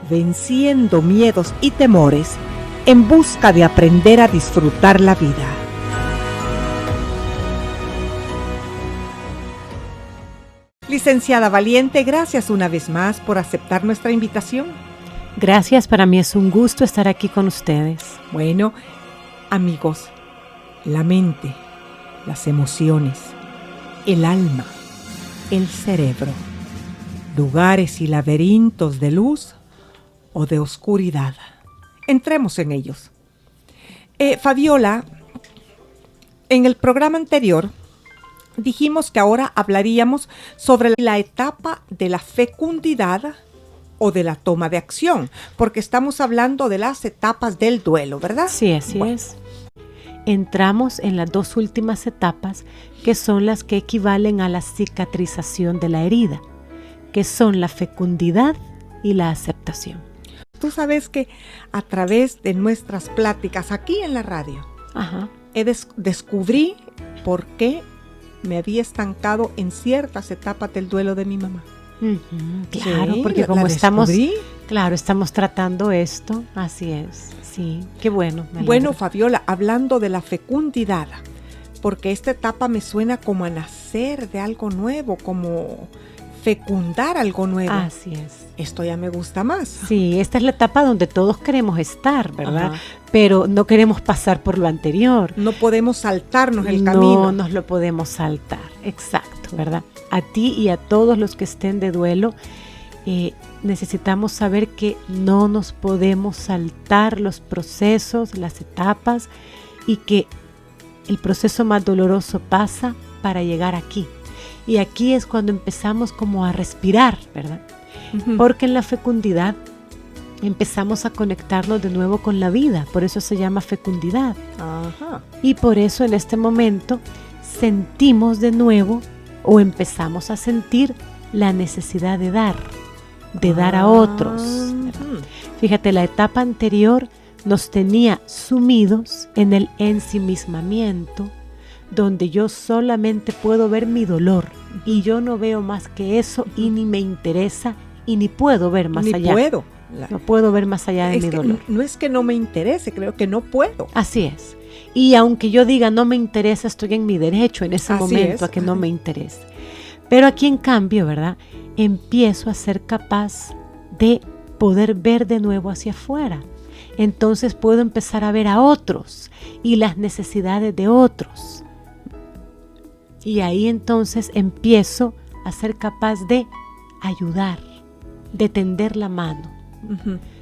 venciendo miedos y temores en busca de aprender a disfrutar la vida. Licenciada Valiente, gracias una vez más por aceptar nuestra invitación. Gracias, para mí es un gusto estar aquí con ustedes. Bueno, amigos, la mente, las emociones, el alma, el cerebro, lugares y laberintos de luz o de oscuridad. Entremos en ellos. Fabiola, en el programa anterior dijimos que ahora hablaríamos sobre la etapa de la fecundidad o de la toma de acción, porque estamos hablando de las etapas del duelo, ¿verdad? Sí, así es. Entramos en las dos últimas etapas, que son las que equivalen a la cicatrización de la herida, que son la fecundidad y la aceptación. Tú sabes que a través de nuestras pláticas aquí en la radio, descubrí por qué me había estancado en ciertas etapas del duelo de mi mamá. Claro, sí, porque como estamos tratando esto, así es. Sí, qué bueno. Bueno, Fabiola, hablando de la fecundidad, porque esta etapa me suena como a nacer de algo nuevo, como fecundar algo nuevo. Así es. Esto ya me gusta más. Sí, esta es la etapa donde todos queremos estar, ¿verdad? Pero no queremos pasar por lo anterior. No podemos saltarnos el camino. No nos lo podemos saltar, exacto, ¿verdad? A ti y a todos los que estén de duelo, necesitamos saber que no nos podemos saltar los procesos, las etapas, y que el proceso más doloroso pasa para llegar aquí. Y aquí es cuando empezamos como a respirar, ¿verdad? Porque en la fecundidad empezamos a conectarnos de nuevo con la vida, por eso se llama fecundidad. Y por eso en este momento sentimos de nuevo o empezamos a sentir la necesidad de dar a otros, ¿verdad? Fíjate, la etapa anterior nos tenía sumidos en el ensimismamiento, donde yo solamente puedo ver mi dolor y yo no veo más que eso y ni me interesa y ni puedo ver más allá. No puedo ver más allá de mi dolor. No es que no me interese, creo que no puedo. Así es. Y aunque yo diga no me interesa, estoy en mi derecho en ese momento a que no me interese. Pero aquí en cambio, ¿verdad? Empiezo a ser capaz de poder ver de nuevo hacia afuera. Entonces puedo empezar a ver a otros y las necesidades de otros. Y ahí entonces empiezo a ser capaz de ayudar, de tender la mano,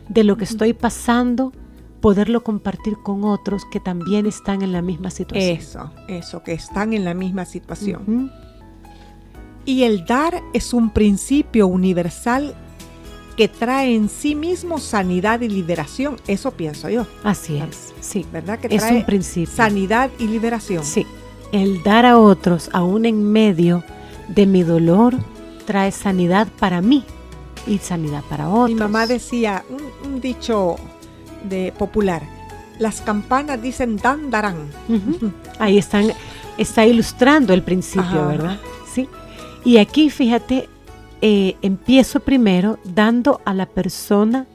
de lo que estoy pasando, poderlo compartir con otros que también están en la misma situación. Eso, que están en la misma situación. Y el dar es un principio universal que trae en sí mismo sanidad y liberación. Eso pienso yo. Así es, sí. ¿Verdad? Que es trae un principio. Sanidad y liberación. Sí. El dar a otros, aún en medio de mi dolor, trae sanidad para mí y sanidad para otros. Mi mamá decía un dicho popular: las campanas dicen dan, darán. Ahí está ilustrando el principio, ¿verdad? Sí. Y aquí, fíjate, empiezo primero dando a la persona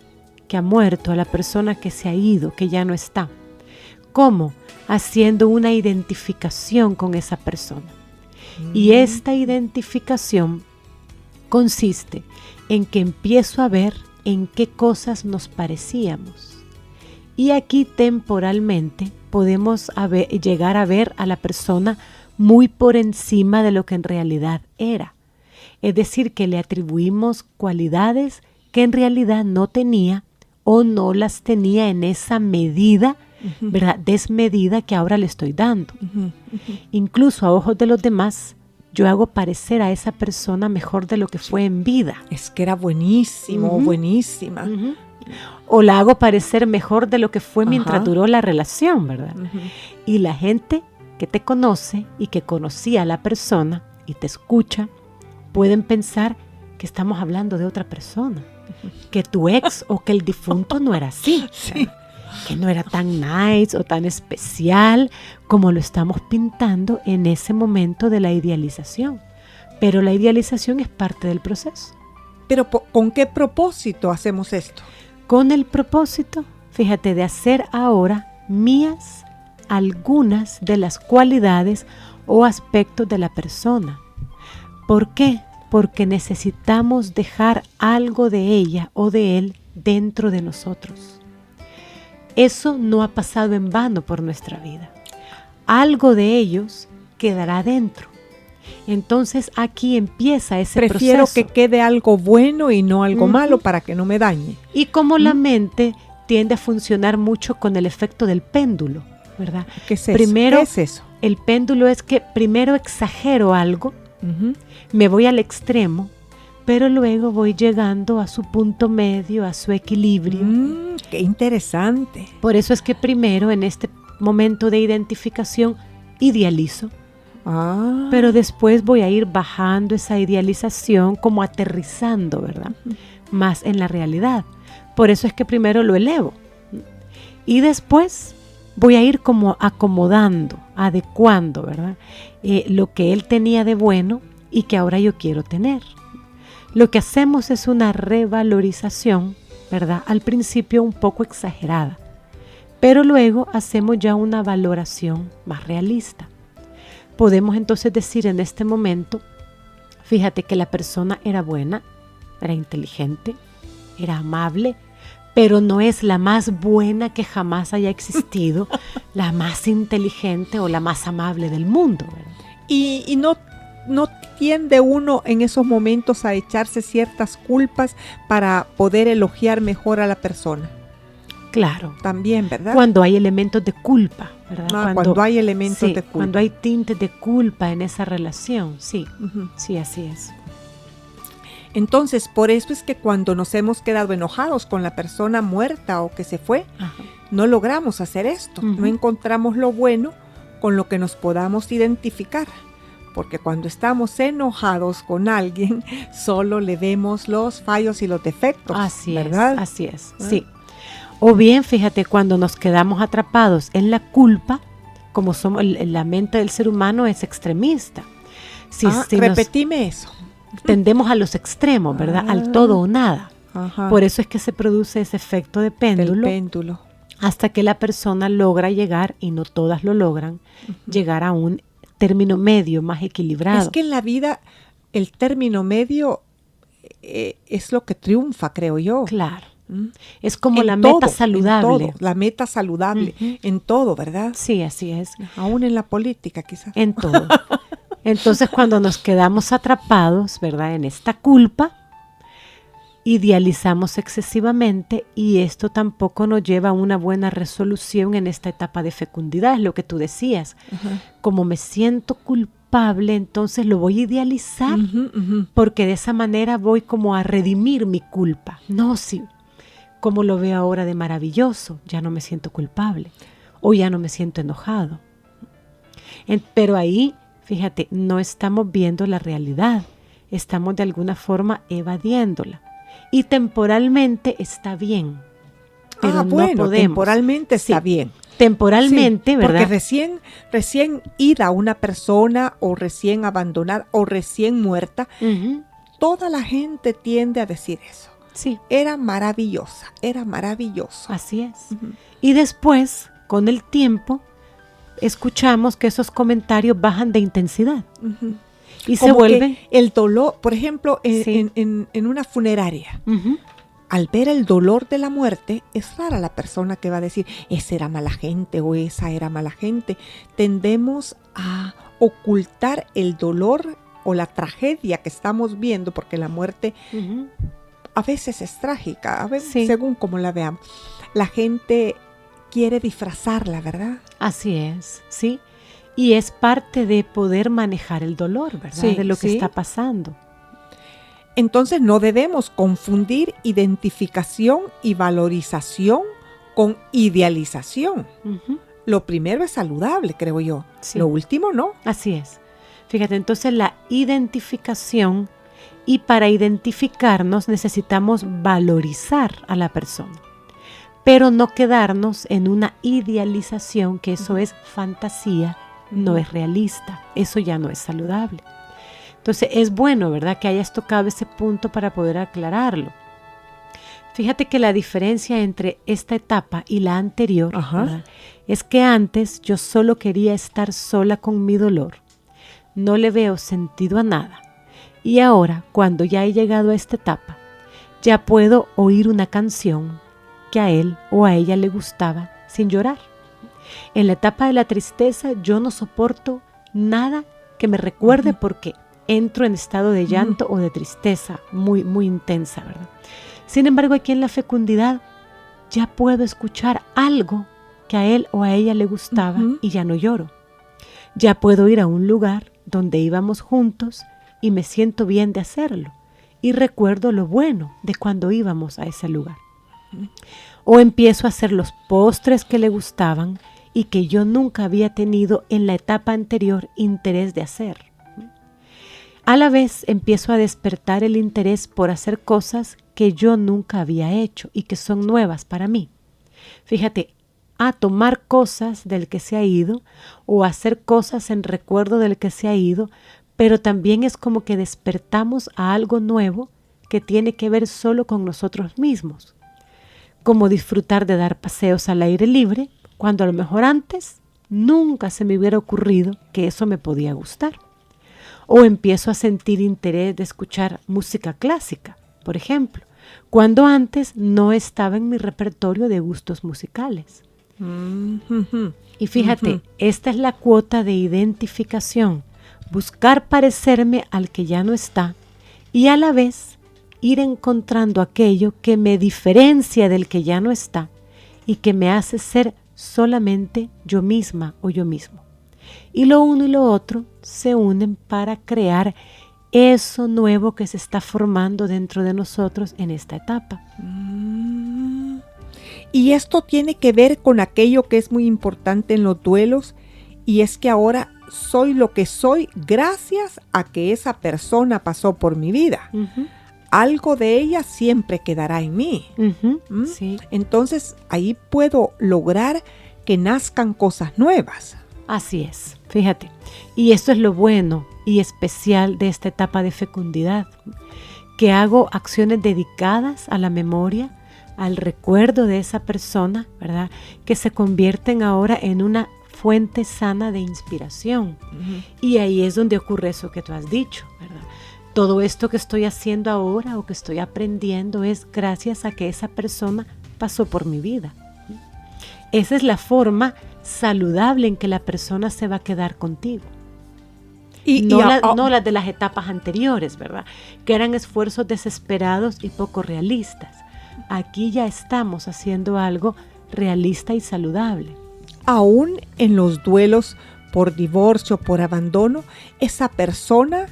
que ha muerto, a la persona que se ha ido, que ya no está. ¿Cómo? Haciendo una identificación con esa persona. Y esta identificación consiste en que empiezo a ver en qué cosas nos parecíamos. Y aquí temporalmente podemos llegar a ver a la persona muy por encima de lo que en realidad era. Es decir, que le atribuimos cualidades que en realidad no tenía o no las tenía en esa medida, ¿verdad? Desmedida que ahora le estoy dando. Incluso a ojos de los demás, yo hago parecer a esa persona mejor de lo que fue en vida. Es que era buenísimo, buenísima. O la hago parecer mejor de lo que fue mientras duró la relación, ¿verdad? Y la gente que te conoce y que conocía a la persona y te escucha, pueden pensar que estamos hablando de otra persona, que tu ex o que el difunto no era así, que no era tan nice o tan especial como lo estamos pintando en ese momento de la idealización. Pero la idealización es parte del proceso. Pero ¿con qué propósito hacemos esto? Con el propósito, fíjate, de hacer ahora mías algunas de las cualidades o aspectos de la persona. ¿Por qué? Porque necesitamos dejar algo de ella o de él dentro de nosotros. Eso no ha pasado en vano por nuestra vida. Algo de ellos quedará dentro. Entonces aquí empieza ese proceso. Prefiero que quede algo bueno y no algo malo para que no me dañe. Y como la mente tiende a funcionar mucho con el efecto del péndulo, ¿verdad? ¿Qué es eso? Primero, ¿Qué es eso? El péndulo es que primero exagero algo, me voy al extremo, pero luego voy llegando a su punto medio, a su equilibrio. ¡Qué interesante! Por eso es que primero en este momento de identificación idealizo, pero después voy a ir bajando esa idealización, como aterrizando, ¿verdad? Más en la realidad. Por eso es que primero lo elevo y después voy a ir como acomodando, adecuando, ¿verdad? Lo que él tenía de bueno y que ahora yo quiero tener. Lo que hacemos es una revalorización, ¿verdad? Al principio un poco exagerada, pero luego hacemos ya una valoración más realista. Podemos entonces decir en este momento, fíjate que la persona era buena, era inteligente, era amable, pero no es la más buena que jamás haya existido, la más inteligente o la más amable del mundo, ¿verdad? Y no tiende uno en esos momentos a echarse ciertas culpas para poder elogiar mejor a la persona. Claro. También, ¿verdad? Cuando hay elementos de culpa, ¿verdad? Cuando hay elementos de culpa. Cuando hay tintes de culpa en esa relación, sí, sí, así es. Entonces, por eso es que cuando nos hemos quedado enojados con la persona muerta o que se fue, no logramos hacer esto. No encontramos lo bueno con lo que nos podamos identificar. Porque cuando estamos enojados con alguien, solo le vemos los fallos y los defectos. Así ¿verdad? es, así es, sí. O bien, fíjate, cuando nos quedamos atrapados en la culpa, como somos, la mente del ser humano es extremista. Repetime eso. Tendemos a los extremos, ¿verdad? Al todo o nada. Por eso es que se produce ese efecto de péndulo. Hasta que la persona logra llegar, y no todas lo logran, llegar a un término medio más equilibrado. Es que en la vida el término medio es lo que triunfa, creo yo. Claro. Es como la meta saludable. En todo, la meta saludable, en todo, ¿verdad? Sí, así es. Aún en la política, quizás. En todo. Entonces, cuando nos quedamos atrapados, ¿verdad?, en esta culpa, idealizamos excesivamente y esto tampoco nos lleva a una buena resolución en esta etapa de fecundidad, es lo que tú decías. Como me siento culpable, entonces lo voy a idealizar porque de esa manera voy como a redimir mi culpa. No, sí. Como lo veo ahora de maravilloso, ya no me siento culpable o ya no me siento enojado. Pero ahí, fíjate, no estamos viendo la realidad, estamos de alguna forma evadiéndola. Y temporalmente está bien, pero no podemos. Temporalmente está bien. Temporalmente, sí, ¿verdad? Porque recién ida una persona o recién abandonada o recién muerta, toda la gente tiende a decir eso. Sí. Era maravillosa, era maravilloso. Así es. Y después, con el tiempo, escuchamos que esos comentarios bajan de intensidad. Y como se vuelve el dolor, por ejemplo, en una funeraria. Al ver el dolor de la muerte, es rara la persona que va a decir, esa era mala gente o esa era mala gente. Tendemos a ocultar el dolor o la tragedia que estamos viendo, porque la muerte a veces es trágica, a veces según como la veamos. La gente quiere disfrazarla, ¿verdad? Así es, sí. Y es parte de poder manejar el dolor, ¿verdad? De lo que está pasando. Entonces no debemos confundir identificación y valorización con idealización. Lo primero es saludable, creo yo. Sí. Lo último no. Así es. Fíjate, entonces la identificación, y para identificarnos necesitamos valorizar a la persona, pero no quedarnos en una idealización, que eso es fantasía, no es realista, eso ya no es saludable. Entonces es bueno, ¿verdad?, que hayas tocado ese punto para poder aclararlo. Fíjate que la diferencia entre esta etapa y la anterior, ¿verdad?, es que antes yo solo quería estar sola con mi dolor. No le veo sentido a nada. Y ahora, cuando ya he llegado a esta etapa, ya puedo oír una canción que a él o a ella le gustaba sin llorar. En la etapa de la tristeza yo no soporto nada que me recuerde porque entro en estado de llanto o de tristeza muy, muy intensa, ¿verdad? Sin embargo, aquí en la fecundidad ya puedo escuchar algo que a él o a ella le gustaba y ya no lloro. Ya puedo ir a un lugar donde íbamos juntos y me siento bien de hacerlo y recuerdo lo bueno de cuando íbamos a ese lugar. O empiezo a hacer los postres que le gustaban y que yo nunca había tenido en la etapa anterior interés de hacer. A la vez empiezo a despertar el interés por hacer cosas que yo nunca había hecho y que son nuevas para mí. Fíjate, a tomar cosas del que se ha ido o hacer cosas en recuerdo del que se ha ido, pero también es como que despertamos a algo nuevo que tiene que ver solo con nosotros mismos. Como disfrutar de dar paseos al aire libre, cuando a lo mejor antes nunca se me hubiera ocurrido que eso me podía gustar. O empiezo a sentir interés de escuchar música clásica, por ejemplo, cuando antes no estaba en mi repertorio de gustos musicales. Y fíjate, esta es la cuota de identificación, buscar parecerme al que ya no está y a la vez ir encontrando aquello que me diferencia del que ya no está y que me hace ser solamente yo misma o yo mismo. Y lo uno y lo otro se unen para crear eso nuevo que se está formando dentro de nosotros en esta etapa. Y esto tiene que ver con aquello que es muy importante en los duelos, y es que ahora soy lo que soy gracias a que esa persona pasó por mi vida. Algo de ella siempre quedará en mí. Sí. Entonces ahí puedo lograr que nazcan cosas nuevas. Así es, fíjate. Y esto es lo bueno y especial de esta etapa de fecundidad, que hago acciones dedicadas a la memoria, al recuerdo de esa persona, ¿verdad?, que se convierten ahora en una fuente sana de inspiración. Y ahí es donde ocurre eso que tú has dicho, ¿verdad? Todo esto que estoy haciendo ahora o que estoy aprendiendo es gracias a que esa persona pasó por mi vida. Esa es la forma saludable en que la persona se va a quedar contigo. No las de las etapas anteriores, ¿verdad?, que eran esfuerzos desesperados y poco realistas. Aquí ya estamos haciendo algo realista y saludable. Aún en los duelos por divorcio, por abandono, esa persona,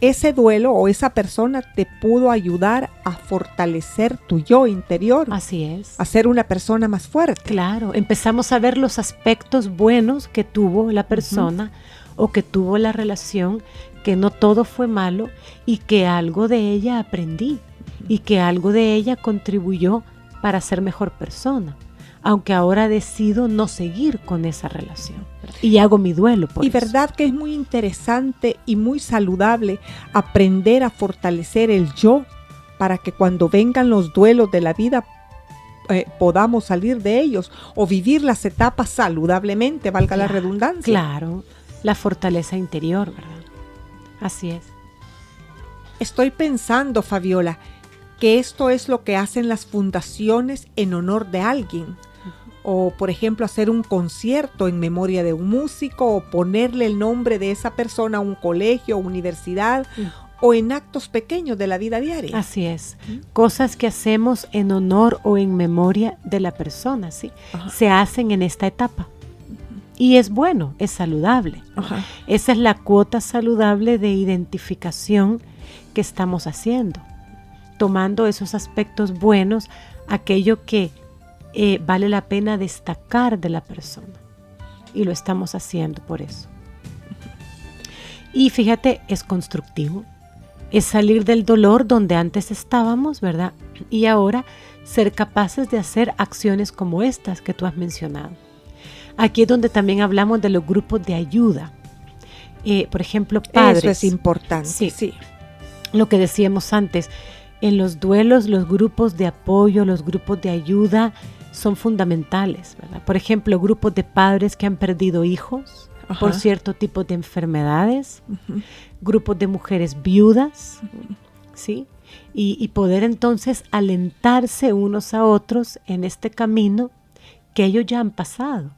ese duelo o esa persona te pudo ayudar a fortalecer tu yo interior. Así es. A ser una persona más fuerte. Claro, empezamos a ver los aspectos buenos que tuvo la persona o que tuvo la relación, que no todo fue malo y que algo de ella aprendí y que algo de ella contribuyó para ser mejor persona. Aunque ahora decido no seguir con esa relación, ¿verdad?, y hago mi duelo por eso. Y verdad que es muy interesante y muy saludable aprender a fortalecer el yo para que cuando vengan los duelos de la vida podamos salir de ellos o vivir las etapas saludablemente, valga la redundancia. Claro, la fortaleza interior, ¿verdad? Así es. Estoy pensando, Fabiola, que esto es lo que hacen las fundaciones en honor de alguien. O, por ejemplo, hacer un concierto en memoria de un músico o ponerle el nombre de esa persona a un colegio, universidad o en actos pequeños de la vida diaria. Así es. Cosas que hacemos en honor o en memoria de la persona, ¿sí? Se hacen en esta etapa. Y es bueno, es saludable. Esa es la cuota saludable de identificación que estamos haciendo. Tomando esos aspectos buenos, aquello que vale la pena destacar de la persona. Y lo estamos haciendo por eso. Y fíjate, es constructivo. Es salir del dolor donde antes estábamos, ¿verdad? Y ahora ser capaces de hacer acciones como estas que tú has mencionado. Aquí es donde también hablamos de los grupos de ayuda. Por ejemplo, padres. Eso es importante, Sí. sí. Lo que decíamos antes, en los duelos, los grupos de apoyo, los grupos de ayuda son fundamentales, ¿verdad? Por ejemplo, grupos de padres que han perdido hijos Ajá. por cierto tipo de enfermedades, Ujú. grupos de mujeres viudas, ¿sí? Y poder entonces alentarse unos a otros en este camino que ellos ya han pasado,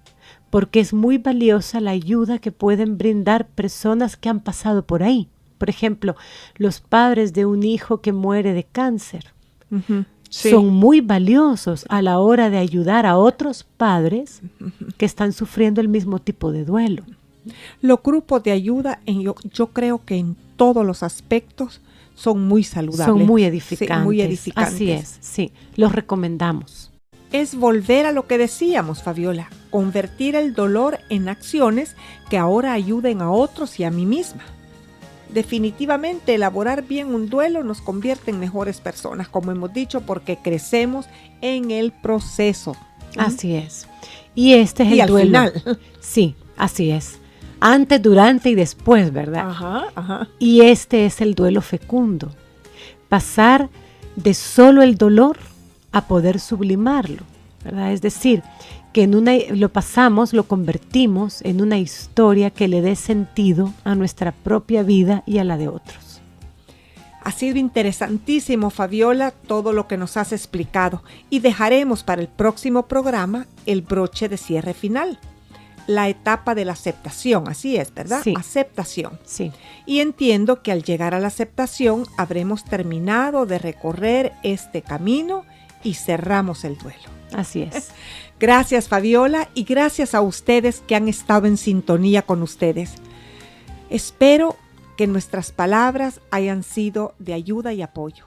porque es muy valiosa la ayuda que pueden brindar personas que han pasado por ahí. Por ejemplo, los padres de un hijo que muere de cáncer Ujú. Sí. son muy valiosos a la hora de ayudar a otros padres que están sufriendo el mismo tipo de duelo. Los grupos de ayuda, yo creo que en todos los aspectos son muy saludables. Son muy edificantes. Sí, muy edificantes. Así es, sí, los recomendamos. Es volver a lo que decíamos, Fabiola, convertir el dolor en acciones que ahora ayuden a otros y a mí misma. Definitivamente, elaborar bien un duelo nos convierte en mejores personas, como hemos dicho, porque crecemos en el proceso. Así es. Y este es Y el al duelo. final. Sí, así es. Antes, durante y después, ¿verdad? Ajá, ajá. Y este es el duelo fecundo. Pasar de solo el dolor a poder sublimarlo, ¿verdad? Es decir, que lo convertimos en una historia que le dé sentido a nuestra propia vida y a la de otros. Ha sido interesantísimo, Fabiola, todo lo que nos has explicado, y dejaremos para el próximo programa el broche de cierre final, la etapa de la aceptación, así es, ¿verdad? Sí. Aceptación. Sí, Y entiendo que al llegar a la aceptación habremos terminado de recorrer este camino y cerramos el duelo. así es. Gracias, Fabiola, y gracias a ustedes que han estado en sintonía con ustedes. Espero que nuestras palabras hayan sido de ayuda y apoyo.